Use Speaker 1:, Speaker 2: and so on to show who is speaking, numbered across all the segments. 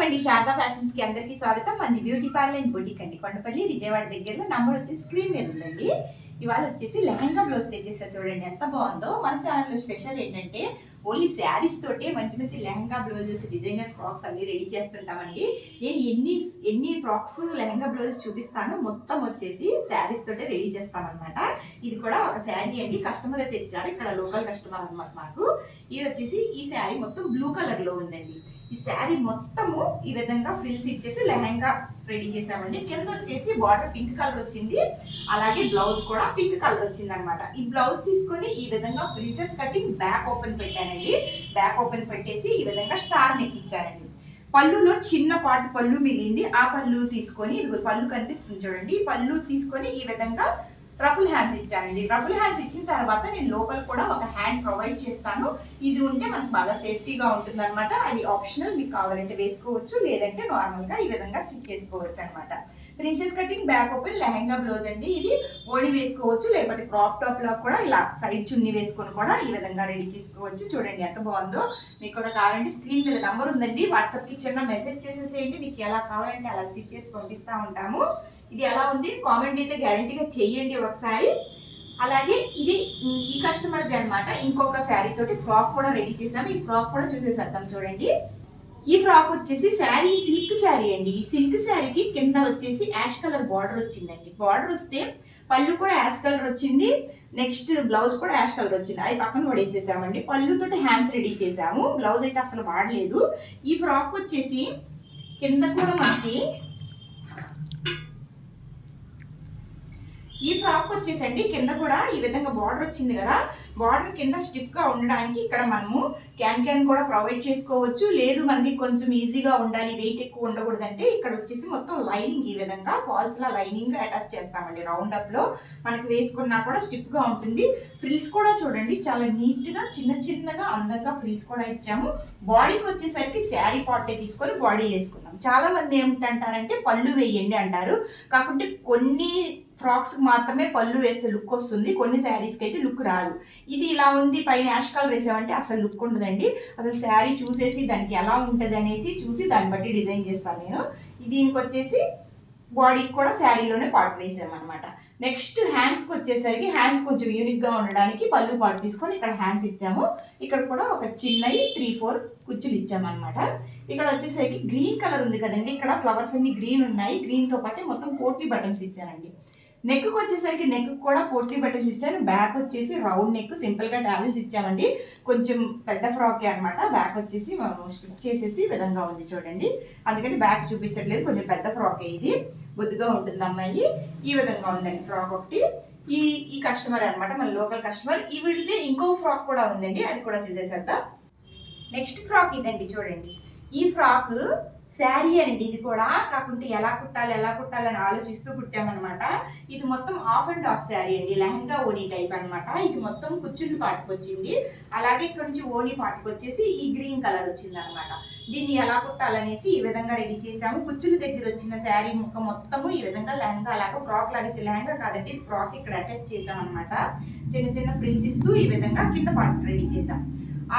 Speaker 1: అండి, శారదా ఫ్యాషన్స్ కి అందరికీ స్వాగతం. మంది బ్యూటీ పార్లర్ అండ్ బొటిక్ అండి, కొండపల్లి విజయవాడ దగ్గరలో. నంబర్ వచ్చేసి స్క్రీన్ మీద ఉందండి. ఇవాళ వచ్చేసి లెహంగా బ్లౌజ్ తెచ్చేసారు, చూడండి ఎంత బాగుందో. మన ఛానల్లో స్పెషల్ ఏంటంటే ఓన్లీ శారీస్ తోటే మంచి మంచి లెహంగా బ్లౌజెస్, డిజైనర్ ఫ్రాక్స్ అన్ని రెడీ చేస్తుంటామండి. నేను ఎన్ని ఫ్రాక్స్ లెహంగా బ్లౌజెస్ చూపిస్తాను, మొత్తం వచ్చేసి శారీస్ తోటే రెడీ చేస్తామన్నమాట. ఇది కూడా ఒక శారీ అండి, కస్టమర్ అయితే తెచ్చారు, ఇక్కడ లోకల్ కస్టమర్ అనమాట మాకు. ఇది వచ్చేసి ఈ శారీ మొత్తం బ్లూ కలర్ లో ఉందండి. ఈ శారీ మొత్తము ఈ విధంగా ఫ్రిల్స్ ఇచ్చేసి లెహంగా రెడీ చేసామండి. కింద వచ్చేసి బార్డర్ పింక్ కలర్ వచ్చింది, అలాగే బ్లౌజ్ కూడా పింక్ కలర్ వచ్చింది అనమాట. ఈ బ్లౌజ్ తీసుకొని ఈ విధంగా ప్రిన్సెస్ కటింగ్ బ్యాక్ ఓపెన్ పెట్టానండి. బ్యాక్ ఓపెన్ పెట్టేసి ఈ విధంగా స్టార్ నెక్ ఇచ్చానండి. పళ్ళులో చిన్న పాటు పళ్ళు మిగిలింది, ఆ పళ్ళు తీసుకొని, ఇది పళ్ళు కనిపిస్తుంది చూడండి, పళ్ళు తీసుకొని ఈ విధంగా రఫుల్ హ్యాండ్స్ ఇచ్చానండి. రఫుల్ హ్యాండ్స్ ఇచ్చిన తర్వాత నేను లోపల కూడా ఒక హ్యాండ్ ప్రొవైడ్ చేస్తాను. ఇది ఉంటే మనకు బాగా సేఫ్టీగా ఉంటుంది అనమాట. అది ఆప్షనల్, మీకు కావాలంటే వేసుకోవచ్చు, లేదంటే నార్మల్గా ఈ విధంగా స్టిచ్ చేసుకోవచ్చు అనమాట. Princess cutting back open lehenga blouse అండి. ఇది ఓణి వేసుకోవచ్చు, లేకపోతే క్రాప్ టాప్ లో కూడా ఇలా సైడ్ చున్నీ వేసుకొని కూడా ఈ విధంగా రెడీ చేసుకోవచ్చు. చూడండి ఎంత బాగుందో. మీకు కూడా కావాలంటే స్క్రీన్ మీద నంబర్ ఉందండి, వాట్సాప్కి చిన్న మెసేజ్ చేసేసేయండి. మీకు ఎలా కావాలంటే అలా స్టిచ్ చేసి పంపిస్తూ ఉంటాము. ఇది ఎలా ఉంది కామెంట్ అయితే గ్యారంటీగా చెయ్యండి ఒకసారి. అలాగే ఇది ఈ కస్టమర్ది అనమాట. ఇంకొక శారీ తోటి ఫ్రాక్ కూడా రెడీ చేసాము. ఈ ఫ్రాక్ కూడా చూసేసేద్దాం చూడండి. ఈ ఫ్రాక్ వచ్చేసి శారీ సిల్క్ శారీ అండి. ఈ సిల్క్ శారీకి కింద వచ్చేసి యాష్ కలర్ బార్డర్ వచ్చిందండి. బార్డర్ వస్తే పళ్ళు కూడా యాష్ కలర్ వచ్చింది, నెక్స్ట్ బ్లౌజ్ కూడా యాష్ కలర్ వచ్చింది. అది పక్కన పడేసేసామండి. పళ్ళుతోటి హ్యాండ్స్ రెడీ చేసాము, బ్లౌజ్ అయితే అసలు వాడలేదు. ఈ ఫ్రాక్ వచ్చేసి కింద కూడా మనకి ఈ ఫ్రాక్ వచ్చేసండి కింద కూడా ఈ విధంగా బార్డర్ వచ్చింది కదా, బార్డర్ కింద స్టిఫ్ గా ఉండడానికి ఇక్కడ మనము క్యాన్ కూడా ప్రొవైడ్ చేసుకోవచ్చు. లేదు మనకి కొంచెం ఈజీగా ఉండాలి, వెయిట్ ఎక్కువ ఉండకూడదంటే ఇక్కడ వచ్చేసి మొత్తం లైనింగ్ ఈ విధంగా ఫాల్స్ లా లైనింగ్ అటాచ్ చేస్తామండి. రౌండ్ అప్ లో మనకి వేసుకున్నా కూడా స్టిఫ్ గా ఉంటుంది. ఫ్రిల్స్ కూడా చూడండి చాలా నీట్ గా చిన్నగా అందంగా ఫ్రిల్స్ కూడా ఇచ్చాము. బాడీకి వచ్చేసరికి శారీ పార్టే తీసుకొని బాడీ వేసుకున్నాం. చాలా మంది ఏమిటంటారంటే పళ్ళు వేయండి అంటారు, కాకుంటే కొన్ని ఫ్రాక్స్ మాత్రమే పళ్ళు వేస్తే లుక్ వస్తుంది, కొన్ని శారీస్కి అయితే లుక్ రాదు. ఇది ఇలా ఉంది, పైన యాష్ కలర్ వేసామంటే అసలు లుక్ ఉండదండి. అసలు శారీ చూసేసి దానికి ఎలా ఉంటుంది అనేసి చూసి దాన్ని బట్టి డిజైన్ చేస్తాను నేను. దీనికి వచ్చేసి బాడీకి కూడా శారీలోనే పార్ట్ వేసామన్నమాట. నెక్స్ట్ హ్యాండ్స్కి వచ్చేసరికి హ్యాండ్స్ కొంచెం యూనిక్గా ఉండడానికి పళ్ళు పార్ట్ తీసుకొని ఇక్కడ హ్యాండ్స్ ఇచ్చాము. ఇక్కడ కూడా ఒక చిన్నవి 3-4 కుచ్చులు ఇచ్చామన్నమాట. ఇక్కడ వచ్చేసరికి గ్రీన్ కలర్ ఉంది కదండి, ఇక్కడ ఫ్లవర్స్ అన్ని గ్రీన్ ఉన్నాయి. గ్రీన్తో పాటు మొత్తం పోట్లీ బటన్స్ ఇచ్చానండి. నెక్కి వచ్చేసరికి నెక్ కూడా పోట్లీ బటన్స్ ఇచ్చాను. బ్యాక్ వచ్చేసి రౌండ్ నెక్, సింపుల్గా టాలెన్స్ ఇచ్చామండి. కొంచెం పెద్ద ఫ్రాకే అనమాట. బ్యాక్ వచ్చేసి మనం స్టిచ్ చేసేసి విధంగా ఉంది చూడండి, అందుకని బ్యాక్ చూపించట్లేదు. కొంచెం పెద్ద ఫ్రాకే, ఇది బొద్దుగా ఉంటుంది అమ్మాయి. ఈ విధంగా ఉందండి ఫ్రాక్ ఒకటి. ఈ కస్టమర్ అనమాట, మన లోకల్ కస్టమర్. ఈ వీడితే ఇంకో ఫ్రాక్ కూడా ఉందండి, అది కూడా చేసేసేద్దాం. నెక్స్ట్ ఫ్రాక్ ఇదండి చూడండి. ఈ ఫ్రాక్ శారీ అండి, ఇది కూడా కాకుంటే ఎలా కుట్టాలని ఆలోచిస్తూ కుట్టామన్నమాట. ఇది మొత్తం ఆఫ్ అండ్ ఆఫ్ శారీ అండి, లెహంగా ఓనీ టైప్ అనమాట. ఇది మొత్తం కుచ్చులు పాటుకొచ్చింది, అలాగే కొంచెం ఓనీ పాటుకొచ్చేసి ఈ గ్రీన్ కలర్ వచ్చింది అనమాట. దీన్ని ఎలా కుట్టాలనేసి ఈ విధంగా రెడీ చేసాము. కుచ్చుల దగ్గర వచ్చిన శారీ ముక్క మొత్తము ఈ విధంగా లెహంగా లాగా ఫ్రాక్ లాగా, లెహంగా కాదండి ఇది ఫ్రాక్, ఇక్కడ అటాచ్ చేసాం అనమాట. చిన్న ఫ్రిల్స్ ఇస్తూ ఈ విధంగా కింద పార్ట్ రెడీ చేసాం.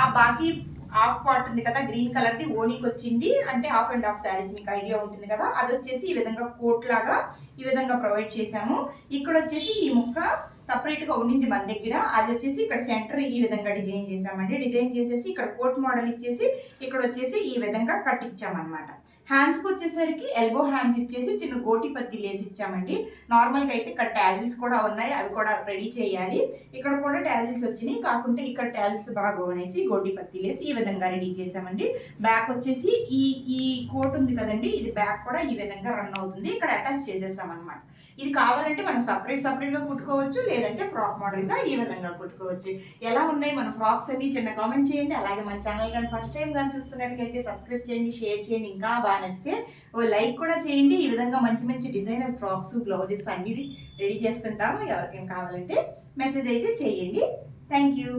Speaker 1: ఆ బాకీ హాఫ్ పార్ట్ ఉంది కదా గ్రీన్ కలర్ది, ఓనీకి వచ్చింది అంటే హాఫ్ అండ్ హాఫ్ శారీస్ మీకు ఐడియా ఉంటుంది కదా, అది వచ్చేసి ఈ విధంగా కోట్ లాగా ఈ విధంగా ప్రొవైడ్ చేసాము. ఇక్కడ వచ్చేసి ఈ ముక్క సపరేట్గా ఉండింది మన దగ్గర, అది వచ్చేసి ఇక్కడ సెంటర్ ఈ విధంగా డిజైన్ చేసామండి. డిజైన్ చేసేసి ఇక్కడ కోట్ మోడల్ ఇచ్చేసి ఇక్కడ వచ్చేసి ఈ విధంగా కట్ ఇచ్చామన్నమాట. హ్యాండ్స్కి వచ్చేసరికి ఎల్బో హ్యాండ్స్ ఇచ్చేసి చిన్న గోటి పత్తి లేసి ఇచ్చామండి. నార్మల్గా అయితే ఇక్కడ ట్యాజిల్స్ కూడా ఉన్నాయి, అవి కూడా రెడీ చేయాలి. ఇక్కడ కూడా ట్యాజిల్స్ వచ్చినాయి, కాకుంటే ఇక్కడ ట్యాజిల్స్ బాగా అనేసి గోటి పత్తి లేసి ఈ విధంగా రెడీ చేసామండి. బ్యాక్ వచ్చేసి ఈ కోట్ ఉంది కదండి, ఇది బ్యాక్ కూడా ఈ విధంగా రన్ అవుతుంది, ఇక్కడ అటాచ్ చేసేసాం అనమాట. ఇది కావాలంటే మనం సపరేట్గా కుట్టుకోవచ్చు, లేదంటే ఫ్రాక్ మోడల్గా ఈ విధంగా కుట్టుకోవచ్చు. ఎలా ఉన్నాయి మన ఫ్రాక్స్ అని చిన్న కామెంట్ చేయండి. అలాగే మన ఛానల్ కానీ ఫస్ట్ టైం కానీ చూస్తున్నట్లయితే సబ్స్క్రైబ్ చేయండి, షేర్ చేయండి, ఇంకా బాగా నచ్చితే ఓ లైక్ కూడా చేయండి. ఈ విధంగా మంచి డిజైనర్ ఫ్రాక్స్, బ్లౌజెస్ అన్ని రెడీ చేస్తుంటాము. ఎవరికైనా కావాలంటే మెసేజ్ అయితే చేయండి. Thank you.